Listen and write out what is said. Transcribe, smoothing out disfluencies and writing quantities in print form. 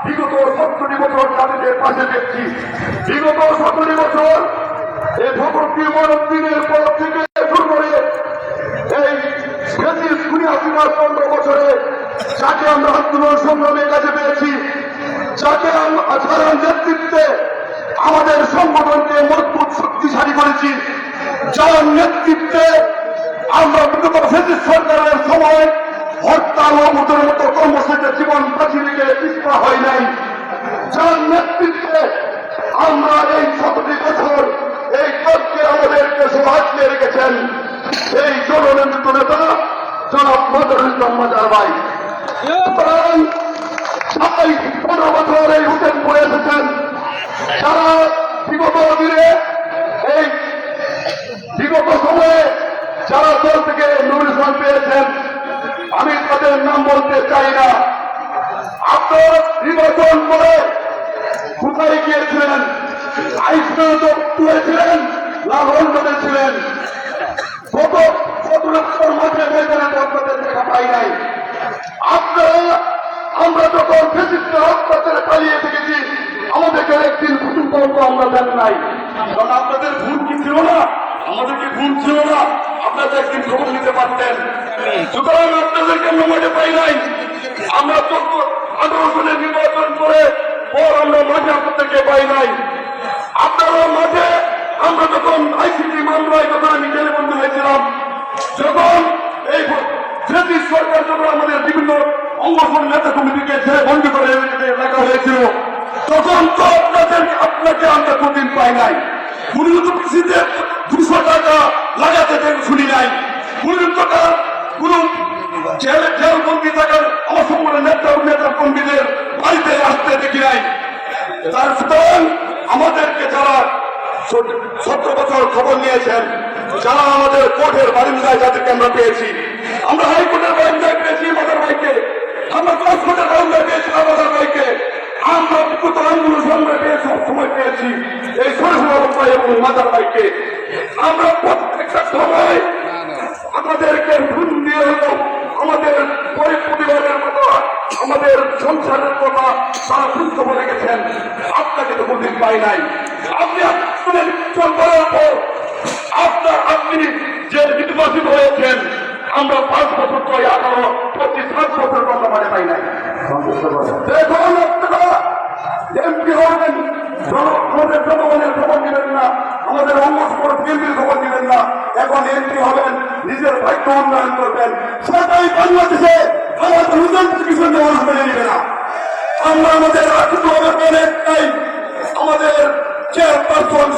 বিগত 17 বছর তাদের পাশে দেখছি। বিগত 17 বছর এই ভগবতী মরদিনের পর থেকে শুরু করে এই 15 বছরে যাকে আমরা আন্দোলন সংগ্রামের কাছে পেয়েছি, যাকে যারা নেতৃত্বে আমাদের সংগঠনকে মজবুত শক্তিশালী করেছি, যার নেতৃত্বে আমরা বিগত ফ্যাসিস্ট সরকারের সময় হরতাল ও মতের মতো কর্মসূচিতে জীবন বাঁচিয়ে রেখে পিছপা হয় নাই, যার নেতৃত্বে আমরা এই 17 বছর এই দলকে আমাদেরকে সৌভাগ্যে রেখেছেন, এই জননেতৃত্ব নেতা জনাব মজরুল ইসলাম মাজার ভাই। সুতরাং 15 বছর এই হোটেল করে এসেছেন, যারা বিগত দিনে এই বিগত সময়ে যারা দল থেকে নমিনেশন পেয়েছেন, আমি তাদের নাম বলতে চাই না। আপনার নির্বাচন করে কোথায় গিয়েছিলেন? আইসম্যানে তুলেছিলেন, লাভবান ছিলেন। কত লক্ষর মাঝে ময়দানে আপনাদের দেখা পাই নাই। আপনারা আমরা যখন ফেসিস্টের অত্যাচারে পালিয়ে থেকেছি, আমাদেরকে একদিন ভূমিকম্প আমরা দেন নাই, কারণ আপনাদের ভুল কি ছিল না, আমাদেরকে ভুল ছিল না, আপনারা একদিন খবর নিতে পারতেন। সুতরাং আপনাদেরকে আমরা মাঝে পাই নাই। আমরা 18 সালে নির্বাচন করে পর আমরা মাঝে আপনাদেরকে পাই নাই। আপনারা মাঝে আমরা যখন আইসিটি মামলায় যখন আমি জেলে বন্ধ হয়েছিলাম, যখন এই ব্রিটিশ সরকার যখন আমাদের বিভিন্ন অঙ্গসংগঠন নেতা কমিটিকে জেলে বন্ধ করে রাখা হয়েছিল, তখন তো আপনাকে আমরা কোনদিন পাই নাই। মূলত কৃষিতে 200 টাকা লাগাতে শুনি নাই। মূলত কোন জেলবন্দি থাকার অসংখ্য নেতা কর্মীদের বাড়িতে আসতে দেখি নাই। তার সুতরাং আমাদেরকে যারা 17 বছর খবর নিয়েছেন, যারা আমাদের কোর্টের বারিন্দায় যাদেরকে আমরা পেয়েছি, আমরা হাইকোর্টের বারিন্দায় পেয়েছি মাদার ভাইকে, আমরা কোর্টের বারিন্দায় পেয়েছি মাদার ভাইকে, আমরা বিগত আন্দোলন সংগ্রামে পেয়েছি, সময় পেয়েছি এই সরসমাল ভাই এবং মাদার ভাইকে। আমরা প্রত্যেকটা সময় আমাদেরকে ভুল দিয়ে হলো আমাদের পরিবারের কথা, আমাদের সংসারের কথা তারা সুস্থ বলে গেছেন। আপনাকে তো কোনদিন পাই নাই। আপনি নির্বাচন করার পর আপনি যে নির্বাচিত হয়েছেন, আমরা 5 বছর পরে 18, 25, 7 বছর কথা মানে পাই নাই। এখন আপনারা এমপি হবেন, আমাদের জনগণের খবর নেবেন না, আমাদের অঙ্গসংগঠন বিএনপির খবর নেবেন না। এখন এমপি হবেন, নিজের ভাগ্য উন্নয়ন করবেন। সেটাই বাংলাদেশে আমাদের রুজনপুর কিশোর মানুষ মেনে নেবে না। আমরা আমাদের রাখতে হবে, আমাদের চেয়ারপারসন